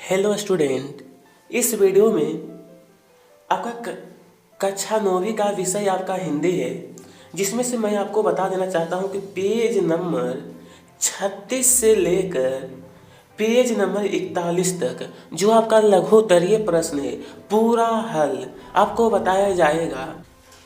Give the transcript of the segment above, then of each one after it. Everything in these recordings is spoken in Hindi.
हेलो स्टूडेंट, इस वीडियो में आपका कक्षा 9वीं का विषय आपका हिंदी है, जिसमें से मैं आपको बता देना चाहता हूं कि पेज नंबर 36 से लेकर पेज नंबर 41 तक जो आपका लघुत्तरीय प्रश्न है, पूरा हल आपको बताया जाएगा।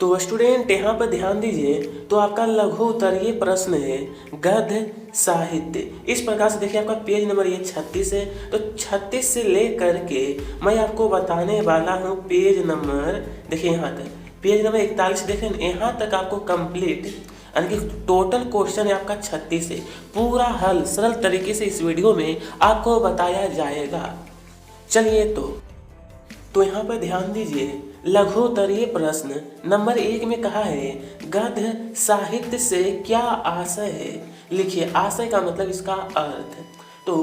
तो स्टूडेंट यहाँ पर ध्यान दीजिए, तो आपका लघु उत्तरीय प्रश्न है गद्य साहित्य। इस प्रकार से देखिए, आपका पेज नंबर ये 36 है, तो 36 से लेकर के मैं आपको बताने वाला हूँ पेज नंबर, देखिए यहाँ तक पेज नंबर 41 देखें, यहाँ तक आपको कंप्लीट यानी कि टोटल क्वेश्चन है आपका 36 है। पूरा हल सरल तरीके से इस वीडियो में आपको बताया जाएगा। चलिए तो यहाँ पर ध्यान दीजिए, लघुत्तरीय प्रश्न नंबर 1 में कहा है गद्य साहित्य से क्या आशय है। लिखिए, आशय का मतलब इसका अर्थ। तो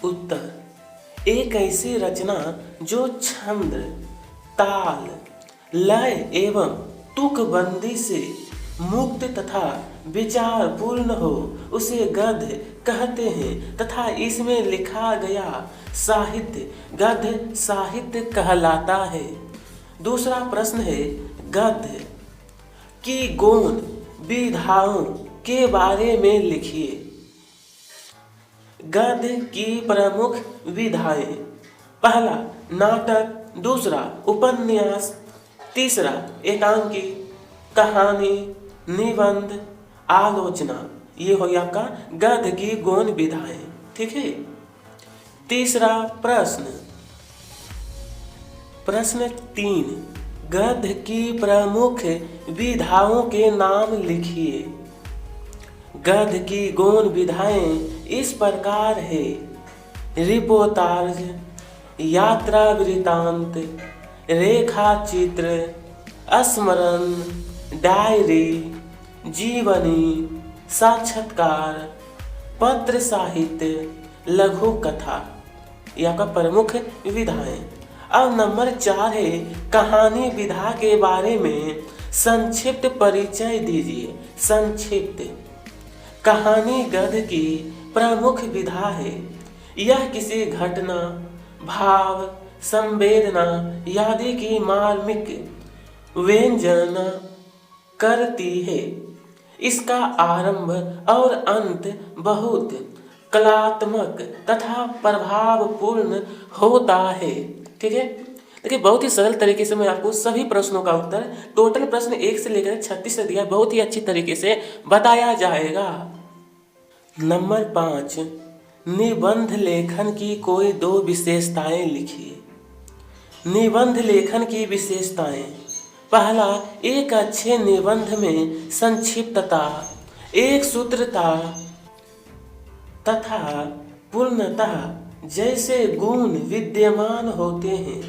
उत्तर, एक ऐसी रचना जो छंद, ताल, लय एवं तुकबंदी से मुक्त तथा विचार पूर्ण हो उसे गद्य कहते हैं तथा इसमें लिखा गया साहित्य गद्य साहित्य कहलाता है। दूसरा प्रश्न है गद्य की गौण विधाओं के बारे में लिखिए। गद्य की प्रमुख विधाएं, पहला नाटक, दूसरा उपन्यास, तीसरा एकांकी, कहानी, निबंध, आलोचना। ये हो गया आपका गद्य की गौण विधाएं। ठीक है। तीसरा प्रश्न 3, गद्य की प्रमुख विधाओं के नाम लिखिए। गद्य की गौण विधाएं इस प्रकार है: रिपोर्टाज, यात्रा वृत्तांत, रेखा चित्र, स्मरण, डायरी, जीवनी, साक्षात्कार, पत्र साहित्य, लघु कथा। यह आपका प्रमुख विधाएं। अब नंबर 4 है कहानी विधा के बारे में संक्षिप्त परिचय दीजिए। संक्षिप्त, कहानी गद्य की प्रमुख विधा है। यह किसी घटना, भाव, संवेदना आदि की मार्मिक व्यंजना करती है। इसका आरंभ और अंत बहुत कलात्मक तथा प्रभावपूर्ण होता है। ठीक है। देखिए, बहुत ही सरल तरीके से मैं आपको सभी प्रश्नों का उत्तर, टोटल प्रश्न 1 से लेकर 36 से दिया, बहुत ही अच्छी तरीके से बताया जाएगा। नंबर 5, निबंध लेखन की कोई 2 विशेषताएं लिखिए। निबंध लेखन की विशेषताएं, पहला, एक अच्छे निबंध में संक्षिप्तता, एक सूत्रता तथा पूर्णतः जैसे गुण विद्यमान होते हैं।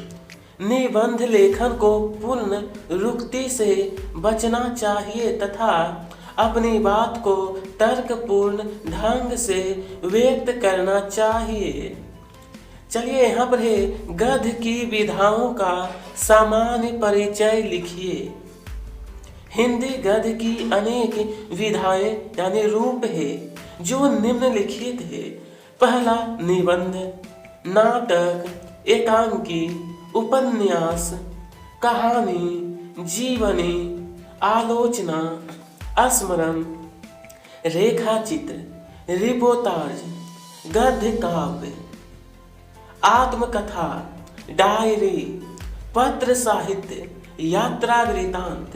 निबंध लेखन को पूर्ण रुक्ति से बचना चाहिए तथा अपनी बात को तर्कपूर्ण ढंग से व्यक्त करना चाहिए। चलिए, यहाँ पर है गद्य की विधाओं का सामान्य परिचय लिखिए। हिंदी गद्य की अनेक विधाएं यानी रूप है जो निम्नलिखित है। पहला, निबंध, नाटक, एकांकी, उपन्यास, कहानी, जीवनी, आलोचना, स्मरण, रेखा चित्र, रिपोर्टाज, गद्य काव्य, आत्मकथा, डायरी, पत्र साहित्य, यात्रा वृत्तांत,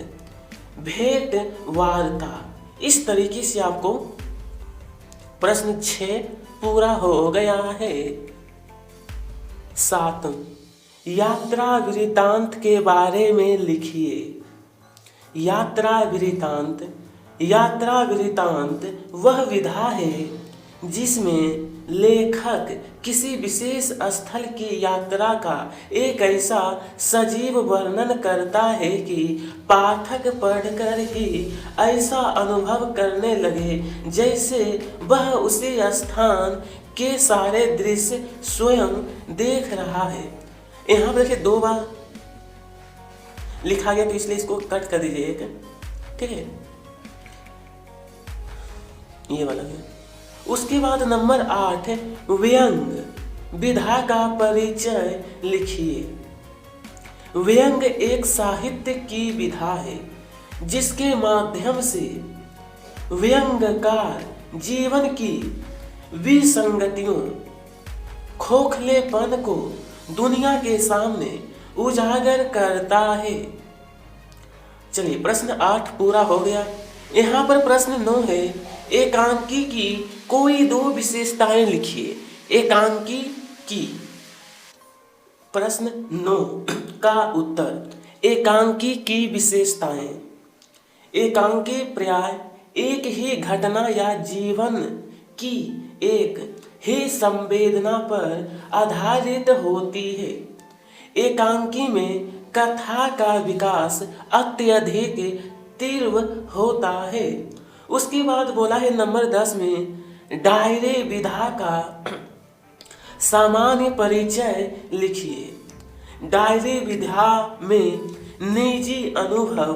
भेंट वार्ता। इस तरीके से आपको प्रश्न 6 पूरा हो गया है। 7, यात्रा वृत्तांत के बारे में लिखिए। यात्रा वृत्तांत वह विधा है जिसमें लेखक किसी विशेष स्थल की यात्रा का एक ऐसा सजीव वर्णन करता है कि पाठक पढ़कर ही ऐसा अनुभव करने लगे जैसे वह उसी स्थान के सारे दृश्य स्वयं देख रहा है। यहाँ पर देखिए 2 बार लिखा गया, तो इसलिए इसको कट कर दीजिए एक। ठीक है, ये वाला है। उसके बाद नंबर 8 व्यंग। विधा का परिचय लिखिए। व्यंग एक साहित्य की विधा है जिसके माध्यम से व्यंग्यकार जीवन की विसंगतियों, खोखलेपन को दुनिया के सामने उजागर करता है। चलिए, प्रश्न 8 पूरा हो गया। यहाँ पर प्रश्न 9 है, एकांकी की कोई 2 विशेषताएं लिखिए। एकांकी की, प्रश्न 9 का उत्तर, एकांकी की विशेषताएं। एकांकी प्राय एक ही घटना या जीवन की एक ही संवेदना पर आधारित होती है। एकांकी में कथा का विकास अत्यधिक तीव्र होता है। उसके बाद बोला है नंबर 10 में, डायरे विधा का सामान्य परिचय लिखिए। डायरी विधा में निजी अनुभव,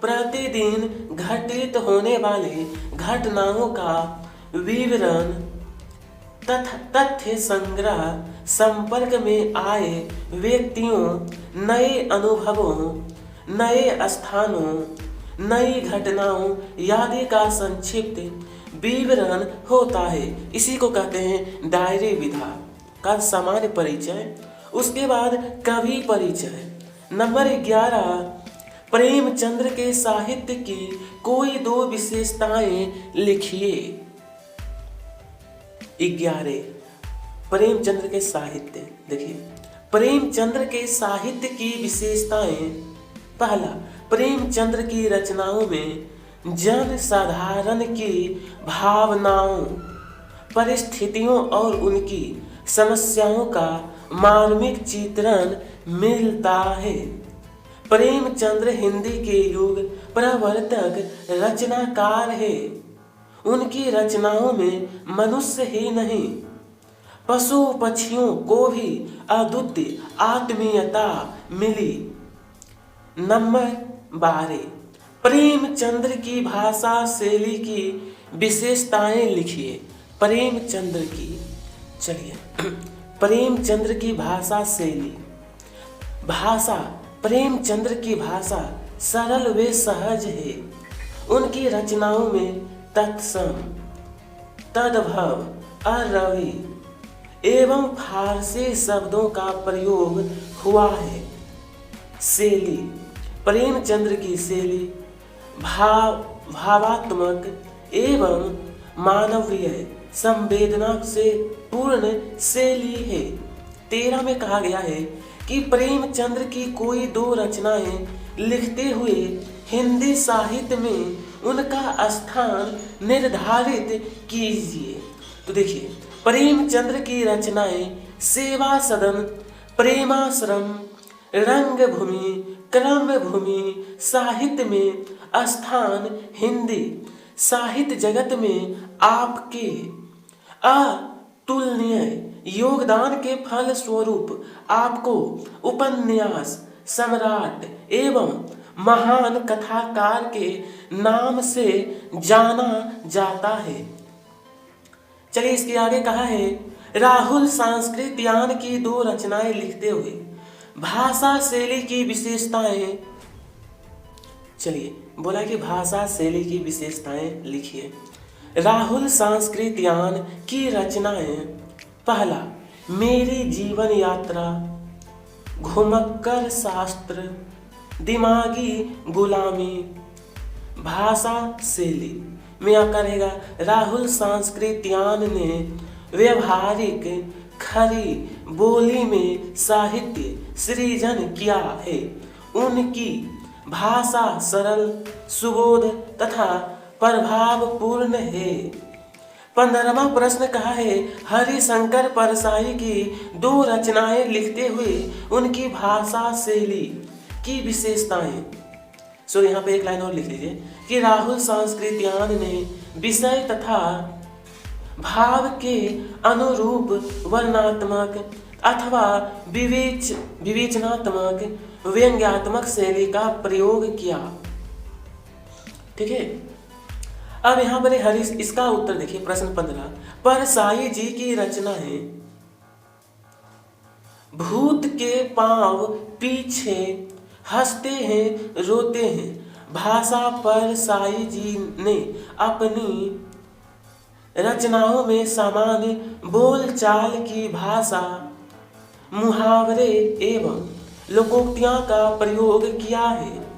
प्रतिदिन घटित होने वाले घटनाओं का विवरण, तथ्य संग्रह, संपर्क में आए व्यक्तियों, नए अनुभवों, नए स्थानों, नई घटनाओं आदि का संक्षिप्त विवरण होता है। इसी को कहते हैं डायरी विधा का सामान्य परिचय। उसके बाद कवि परिचय। नंबर 11, प्रेमचंद्र के साहित्य की कोई 2 विशेषताएं लिखिए। 11, प्रेमचंद्र के साहित्य। देखिए, प्रेमचंद्र के साहित्य की विशेषताएं। पहला, प्रेमचंद्र की रचनाओं में जन साधारण की भावनाओं, परिस्थितियों और उनकी समस्याओं का मार्मिक चित्रण मिलता है। प्रेमचंद्र हिंदी के युग प्रवर्तक रचनाकार है। उनकी रचनाओं में मनुष्य ही नहीं, पशु पक्षियों को भी अद्वितीय आत्मीयता मिली। नंबर 12, प्रेमचंद्र की भाषा शैली की विशेषताएं लिखिए। प्रेमचंद्र की, चलिए, प्रेमचंद्र की भाषा शैली। भाषा, प्रेमचंद्र की भाषा सरल व सहज है। उनकी रचनाओं में तत्सम, तद्भव, अरवी एवं फारसी शब्दों का प्रयोग हुआ है। शैली, प्रेमचंद्र की शैली भावात्मक एवं मानवीय संवेदना से पूर्ण शैली है। 13 में कहा गया है कि प्रेमचंद्र की कोई 2 रचनाएं लिखते हुए हिंदी साहित्य में उनका स्थान निर्धारित कीजिए। तो देखिए, प्रेमचंद्र की रचनाएं सेवा सदन, प्रेमाश्रम, रंगभूमि, क्रमभूमि साहित्य में स्थान हिंदी साहित्य जगत में आपके अतुलनीय योगदान के फल स्वरूप आपको उपन्यास सम्राट एवं महान कथाकार के नाम से जाना जाता है। चलिए, इसके आगे कहा है, राहुल संस्कृत यान की 2 रचनाएं लिखते हुए भाषा शैली की विशेषताएं। चलिए, बोला कि भाषा शैली की विशेषताएं लिखिए। राहुल संस्कृत यान की रचनाएं। पहला, मेरी जीवन यात्रा, घुमक्कर शास्त्र, दिमागी गुलामी। भाषा शैली में आपका रहेगा, राहुल संस्कृत यान ने व्यवहारिक खरी बोली में साहित्य सृजन किया है। उनकी भाषा सरल, सुबोध तथा प्रभावपूर्ण है। 15वां प्रश्न कहा है, हरिशंकर परसाई की 2 रचनाएं लिखते हुए उनकी भाषा शैली की विशेषताएं। सो यहाँ पे एक लाइन और लिख लीजिए कि राहुल संस्कृत यान ने विषय तथा भाव के अनुरूप वर्णात्मक अथवा विवेचनात्मक व्यंग्यात्मक शैली का प्रयोग किया। ठीक है, अब यहाँ पर इसका उत्तर देखिए। प्रश्न 15, परसाई जी की रचना है। भूत के पांव पीछे, हंसते हैं रोते हैं। भाषा पर साई जी ने अपनी रचनाओं में सामान्य बोलचाल की भाषा, मुहावरे एवं लोकोक्तियां का प्रयोग किया है।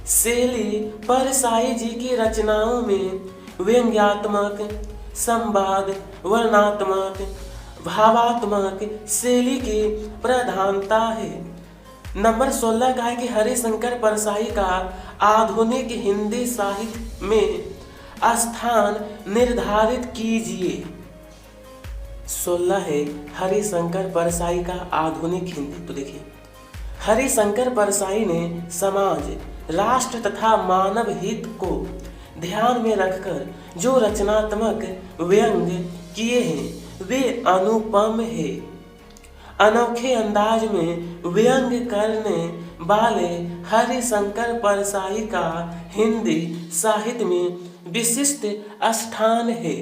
शैली पर साई जी की रचनाओं में व्यंग्यात्मक, संवाद, वर्णनात्मक, भावात्मक शैली की प्रधानता है। नंबर 16 का है कि हरिशंकर परसाई का आधुनिक हिंदी साहित्य में स्थान निर्धारित कीजिए। 16 है हरिशंकर परसाई का आधुनिक हिंदी। तो देखिए, हरिशंकर परसाई ने समाज, राष्ट्र तथा मानव हित को ध्यान में रखकर जो रचनात्मक व्यंग किए हैं वे अनुपम है। अनोखे अंदाज में व्यंग करने वाले हरिशंकर परसाई का हिंदी साहित्य में विशिष्ट स्थान है।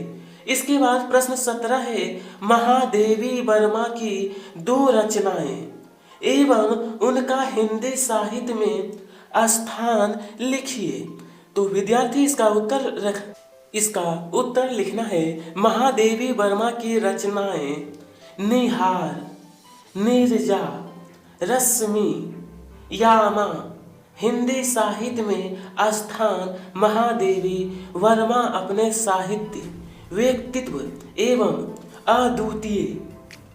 इसके बाद प्रश्न 17 है, महादेवी वर्मा की 2 रचनाएं एवं उनका हिंदी साहित्य में स्थान लिखिए। तो विद्यार्थी इसका उत्तर लिखना है। महादेवी वर्मा की रचनाएं निहार, नीरजा, रश्मि, यामा। हिंदी साहित्य में स्थान महादेवी वर्मा अपने साहित्य, व्यक्तित्व एवं अद्वितीय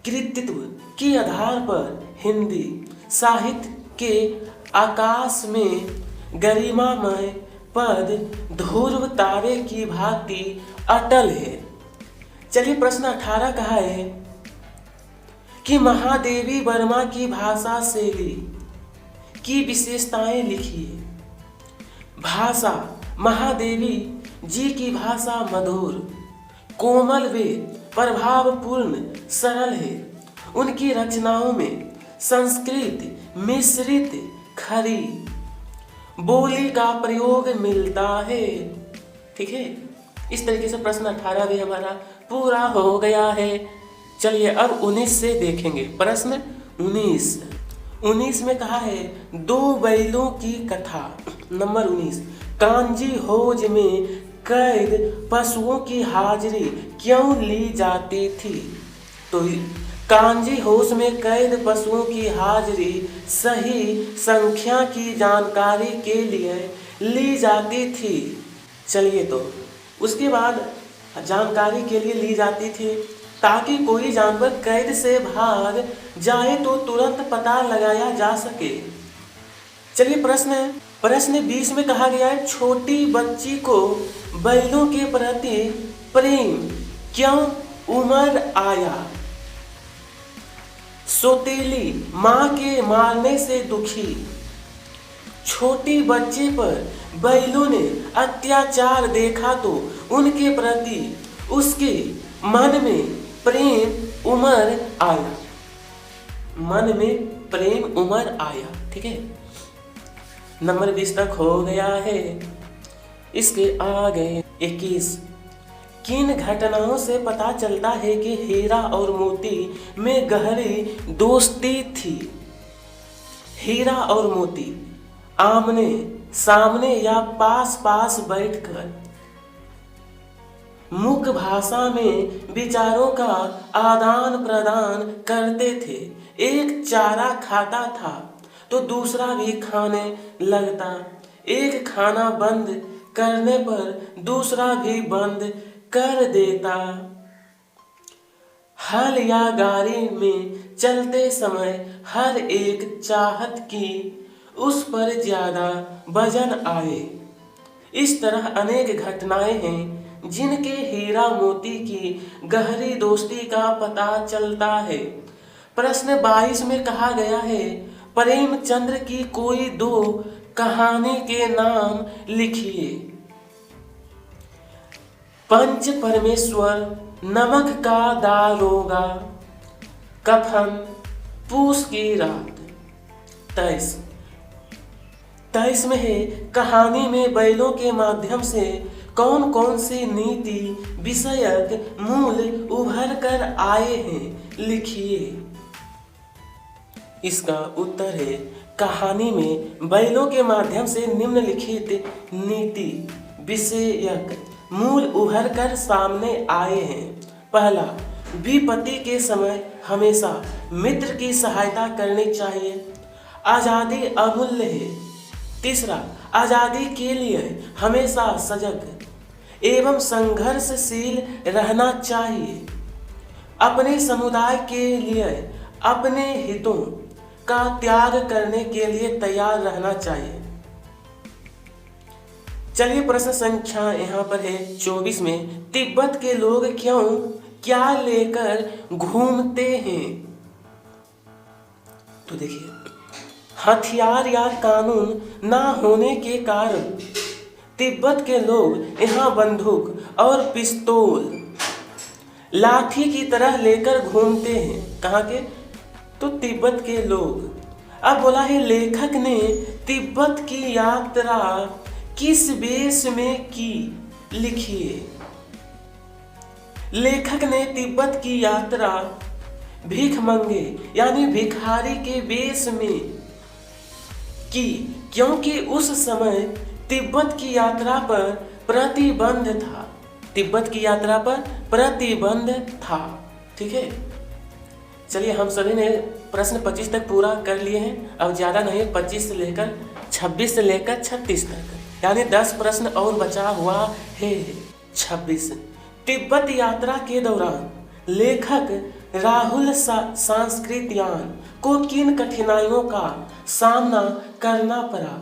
कृतित्व के आधार पर हिंदी साहित्य के आकाश में गरिमामय पद ध्रुव तारे की भांति अटल है। चलिए प्रश्न 18 कहा है कि महादेवी वर्मा की भाषा शैली की विशेषताएं लिखिए। भाषा, महादेवी जी की भाषा मधुर, कोमल व प्रभावपूर्ण, सरल है। उनकी रचनाओं में संस्कृत मिश्रित खरी बोली का प्रयोग मिलता है। ठीक है, इस तरीके से प्रश्न 18 भी हमारा पूरा हो गया है। चलिए अब 19 से देखेंगे। प्रश्न 19 में कहा है 2 बैलों की कथा। नंबर 19, कांजी होज में कैद पशुओं की हाजिरी क्यों ली जाती थी? तो कांजी होश में कैद पशुओं की हाजिरी सही संख्या की जानकारी के लिए ली जाती थी। चलिए, तो उसके बाद जानकारी के लिए ली जाती थी ताकि कोई जानवर कैद से भाग जाए तो तुरंत पता लगाया जा सके। चलिए प्रश्न 20 में कहा गया है छोटी बच्ची को बैलों के प्रति प्रेम क्यों उमड़ आया? सौतेली माँ के मारने से दुखी छोटी बच्चे पर बैलों ने अत्याचार देखा तो उनके प्रति उसके मन में प्रेम उमड़ आया। मन में प्रेम उमड़ आया। ठीक है, नंबर 20 तक हो गया है। इसके आगे 21, किन घटनाओं से पता चलता है कि हीरा और मोती में गहरी दोस्ती थी? हीरा और मोती आमने सामने या पास पास बैठकर मुख्य भाषा में विचारों का आदान प्रदान करते थे। एक चारा खाता था तो दूसरा भी खाने लगता। एक खाना बंद करने पर दूसरा भी बंद कर देता। हल या गाड़ी में चलते समय हर एक चाहत की उस पर ज्यादा वजन आए। इस तरह अनेक घटनाएं हैं जिनके हीरा मोती की गहरी दोस्ती का पता चलता है। प्रश्न 22 में कहा गया है प्रेमचंद्र की कोई 2 कहानी के नाम लिखिए। पंच परमेश्वर, नमक का दारोगा, कफन, पूस की रात। 23 में है कहानी में बैलों के माध्यम से कौन कौन सी नीति विषयक मूल उभर कर आए हैं, लिखिए। इसका उत्तर है कहानी में बैलों के माध्यम से निम्नलिखित नीति विषयक मूल उभर कर सामने आए हैं। पहला, विपत्ति के समय हमेशा मित्र की सहायता करनी चाहिए। आज़ादी अमूल्य है। तीसरा, आज़ादी के लिए हमेशा सजग एवं संघर्षशील रहना चाहिए। अपने समुदाय के लिए अपने हितों का त्याग करने के लिए तैयार रहना चाहिए। चलिए प्रश्न संख्या यहाँ पर है 24 में, तिब्बत के लोग क्या लेकर घूमते हैं? तो देखिए, हथियार या कानून ना होने के कारण तिब्बत के लोग यहाँ बंदूक और पिस्तौल लाठी की तरह लेकर घूमते हैं। कहाँ के? तो तिब्बत के लोग। अब बोला है लेखक ने तिब्बत की यात्रा किस वेश में की? लिखिए। लेखक ने तिब्बत की यात्रा भिखमंगे यानी भिखारी के वेश में की, क्योंकि उस समय तिब्बत की यात्रा पर प्रतिबंध था। तिब्बत की यात्रा पर प्रतिबंध था। ठीक है, चलिए हम सभी ने प्रश्न 25 तक पूरा कर लिए हैं। अब ज़्यादा नहीं, 25 से लेकर 26 से लेकर 36 तक, यानी 10 प्रश्न और बचा हुआ है। 26, तिब्बत यात्रा के दौरान लेखक राहुल सांस्कृतियान को किन कठिनाइयों का सामना करना पड़ा?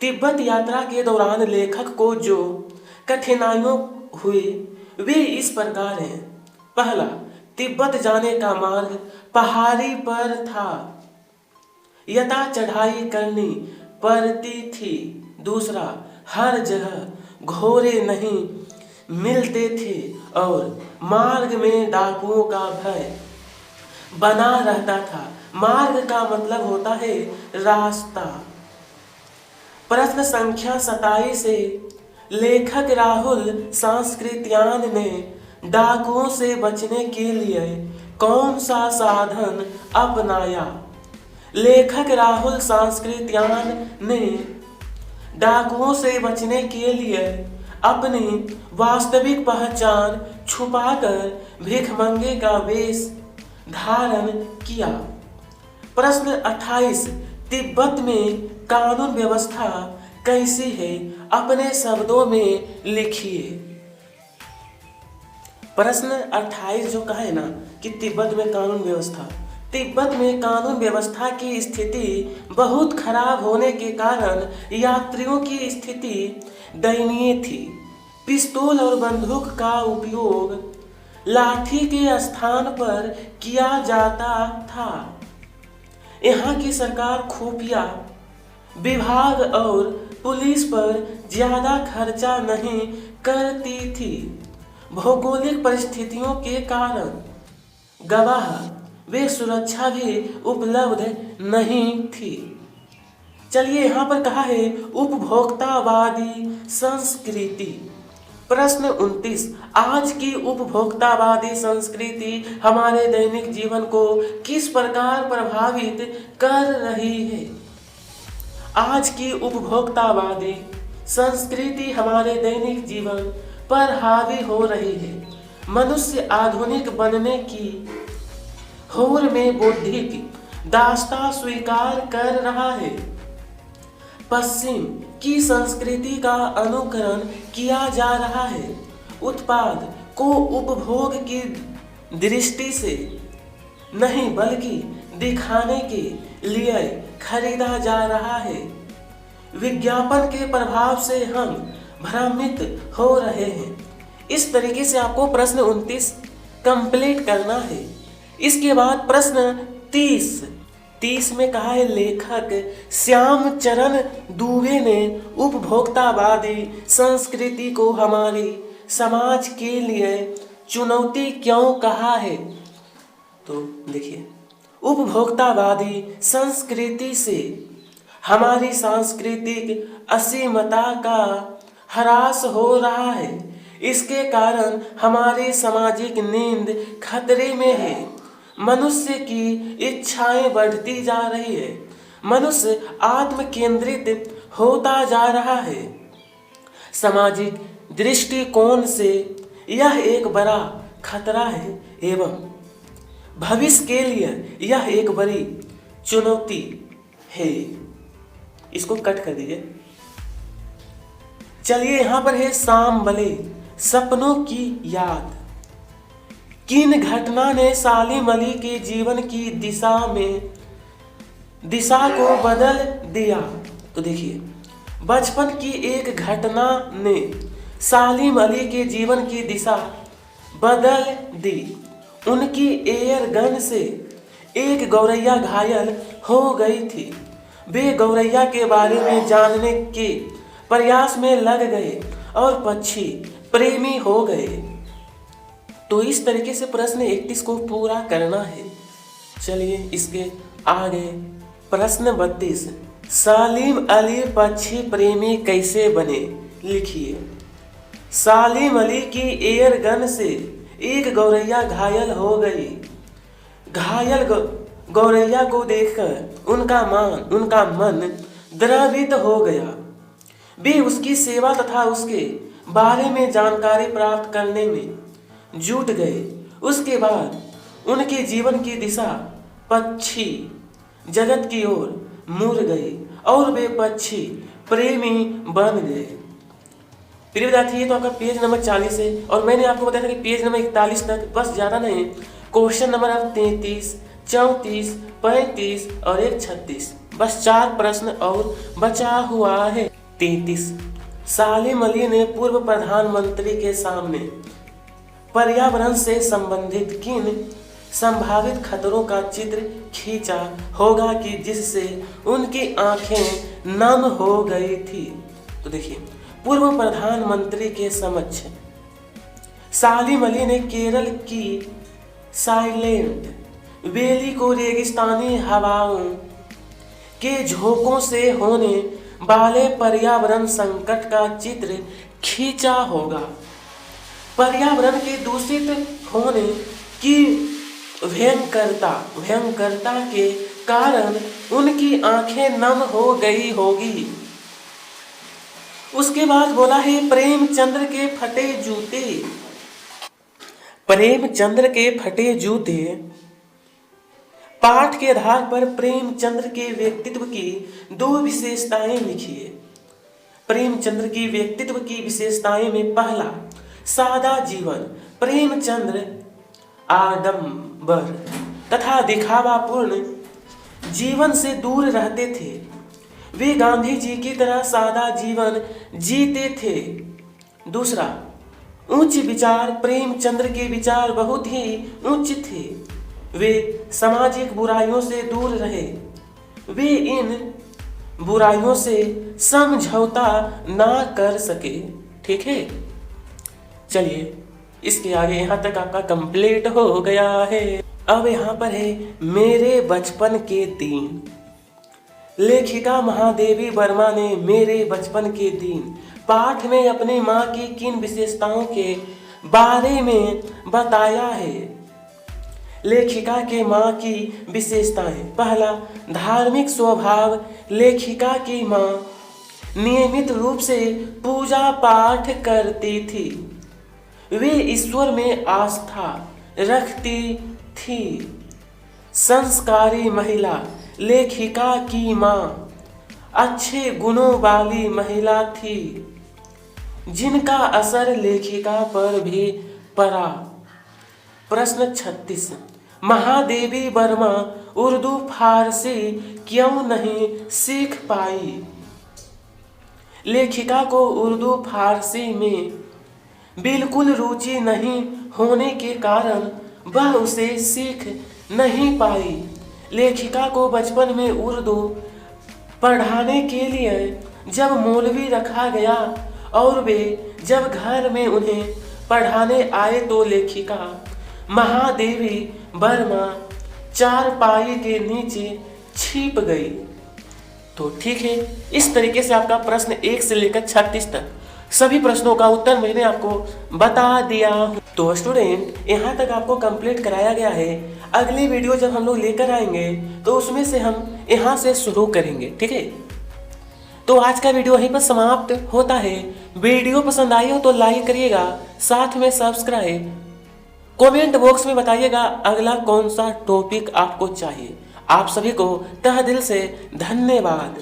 तिब्बत यात्रा के दौरान लेखक को जो कठिनाइयाँ हुई वे इस प्रकार हैं। पहला, तिब्बत जाने का मार्ग पहाड़ी पर था, यथा चढ़ाई करनी पड़ती थी। दूसरा, हर जगह घोड़े नहीं मिलते थे और मार्ग में डाकुओं का भय बना रहता था। मार्ग का मतलब होता है रास्ता। प्रश्न संख्या 27 से, लेखक राहुल सांस्कृतियान ने डाकुओं से बचने के लिए कौन सा साधन अपनाया? लेखक राहुल सांस्कृतियान ने डाकुओं से बचने के लिए अपनी वास्तविक पहचान छुपाकर भिखमंगे का वेश धारण किया। प्रश्न 28, तिब्बत में कानून व्यवस्था कैसी है? अपने शब्दों में लिखिए। प्रश्न 28 जो कहा है ना कि तिब्बत में कानून व्यवस्था, तिब्बत में कानून व्यवस्था की स्थिति बहुत खराब होने के कारण यात्रियों की स्थिति दयनीय थी। पिस्तौल और बंदूक का उपयोग लाठी के स्थान पर किया जाता था। यहाँ की सरकार खुफिया विभाग और पुलिस पर ज्यादा खर्चा नहीं करती थी। भौगोलिक परिस्थितियों के कारण गवाह वे सुरक्षा भी उपलब्ध नहीं थी। चलिए यहाँ पर कहा है उपभोक्तावादी संस्कृति। प्रश्न 29, आज की उपभोक्तावादी संस्कृति हमारे दैनिक जीवन को किस प्रकार प्रभावित कर रही है? आज की उपभोक्तावादी संस्कृति हमारे दैनिक जीवन पर हावी हो रही है। मनुष्य आधुनिक बनने की होड़ में बौद्धिक दास्ता स्वीकार कर रहा है। पश्चिम की संस्कृति का अनुकरण किया जा रहा है। उत्पाद को उपभोग की दृष्टि से नहीं बल्कि दिखाने के लिए खरीदा जा रहा है। विज्ञापन के प्रभाव से हम भ्रमित हो रहे हैं। इस तरीके से आपको प्रश्न 29 कंप्लीट करना है। इसके बाद प्रश्न 30 में कहा है लेखक श्यामचरण दुबे ने उपभोक्तावादी संस्कृति को हमारे समाज के लिए चुनौती क्यों कहा है? तो देखिए, उपभोक्तावादी संस्कृति से हमारी सांस्कृतिक असीमता का ह्रास हो रहा है। इसके कारण हमारी सामाजिक नींद खतरे में है। मनुष्य की इच्छाएं बढ़ती जा रही है। मनुष्य आत्म केंद्रित होता जा रहा है। सामाजिक दृष्टिकोण से यह एक बड़ा खतरा है एवं भविष्य के लिए यह एक बड़ी चुनौती है। इसको कट कर दीजिए। चलिए, यहां पर है शामबले सपनों की याद। किन घटना ने सालिम अली के जीवन की दिशा को बदल दिया? तो देखिए, बचपन की एक घटना ने सालिम अली के जीवन की दिशा बदल दी। उनकी एयर गन से एक गौरैया घायल हो गई थी। वे गौरैया के बारे में जानने के प्रयास में लग गए और पक्षी प्रेमी हो गए। तो इस तरीके से प्रश्न 31 को पूरा करना है। चलिए इसके आगे प्रश्न 32, सालिम अली पक्षी प्रेमी कैसे बने? लिखिए। सालिम अली की एयर गन से एक गौरैया घायल हो गई। घायल गौरैया को देखकर उनका मन द्रवित हो गया। वे उसकी सेवा तथा उसके बारे में जानकारी प्राप्त करने में जुट गए। उसके बाद उनके जीवन की दिशा पक्षी जगत की ओर मुड़ गई और वे पक्षी प्रेमी बन गए। प्रिय विद्यार्थी, ये तो आपका पेज नंबर 40 है और मैंने आपको बताया था कि पेज नंबर 41 तक, बस ज़्यादा नहीं, क्वेश्चन नंबर अब 33, 34, 35 और एक 36, बस 4 प्रश्न और बचा हुआ है। 33, सालिम अली ने पूर्व प्रधानमंत्री के सामने पर्यावरण से संबंधित किन संभावित खतरों का चित्र खींचा होगा कि जिससे उनकी आंखें नम हो गई थी? तो देखिए, पूर्व प्रधानमंत्री के समक्ष सालिम अली ने केरल की साइलेंट वैली को रेगिस्तानी हवाओं के झोंकों से होने वाले पर्यावरण संकट का चित्र खींचा होगा। पर्यावरण के दूषित होने की भयंकरता के कारण उनकी आंखें नम हो गई होगी। उसके बाद बोला है प्रेमचंद्र के फटे जूते। प्रेमचंद्र के फटे जूते पाठ के आधार पर प्रेमचंद्र के व्यक्तित्व की 2 विशेषताएं लिखिए। प्रेमचंद्र की व्यक्तित्व की विशेषताएं में पहला, सादा जीवन। प्रेमचंद्र आडंबर तथा दिखावापूर्ण जीवन से दूर रहते थे। वे गांधी जी की तरह सादा जीवन जीते थे। दूसरा, उच्च विचार। प्रेमचंद्र के विचार बहुत ही उच्च थे। वे सामाजिक बुराइयों से दूर रहे। वे इन बुराइयों से समझौता ना कर सके। ठीक है, चलिए इसके आगे यहाँ तक आपका कंप्लीट हो गया है। अब यहाँ पर है मेरे बचपन के दिन। लेखिका महादेवी वर्मा ने मेरे बचपन के दिन पाठ में अपनी माँ की किन विशेषताओं के बारे में बताया है? लेखिका के माँ की विशेषताएं। पहला, धार्मिक स्वभाव। लेखिका की माँ नियमित रूप से पूजा पाठ करती थी। वे ईश्वर में आस्था रखती थी। संस्कारी महिला। लेखिका की माँ अच्छे गुणों वाली महिला थी जिनका असर लेखिका पर भी पड़ा। प्रश्न 36, महादेवी वर्मा उर्दू फारसी क्यों नहीं सीख पाई? लेखिका को उर्दू फारसी में बिल्कुल रुचि नहीं होने के कारण वह उसे सीख नहीं पाई। लेखिका को बचपन में उर्दू पढ़ाने के लिए जब मौलवी रखा गया और वे जब घर में उन्हें पढ़ाने आए तो लेखिका महादेवी वर्मा चारपाई के नीचे छिप गई। तो ठीक है, इस तरीके से आपका प्रश्न 1 से लेकर 36 तक सभी प्रश्नों का उत्तर मैंने आपको बता दिया हूँ। तो स्टूडेंट, यहाँ तक आपको कंप्लीट कराया गया है। अगली वीडियो जब हम लोग लेकर आएंगे तो उसमें से हम यहाँ से शुरू करेंगे, ठीक है। तो आज का वीडियो यहीं पर समाप्त होता है। वीडियो पसंद आई हो तो लाइक करिएगा, साथ में सब्सक्राइब। कमेंट बॉक्स में बताइएगा अगला कौन सा टॉपिक आपको चाहिए। आप सभी को तहे दिल से धन्यवाद।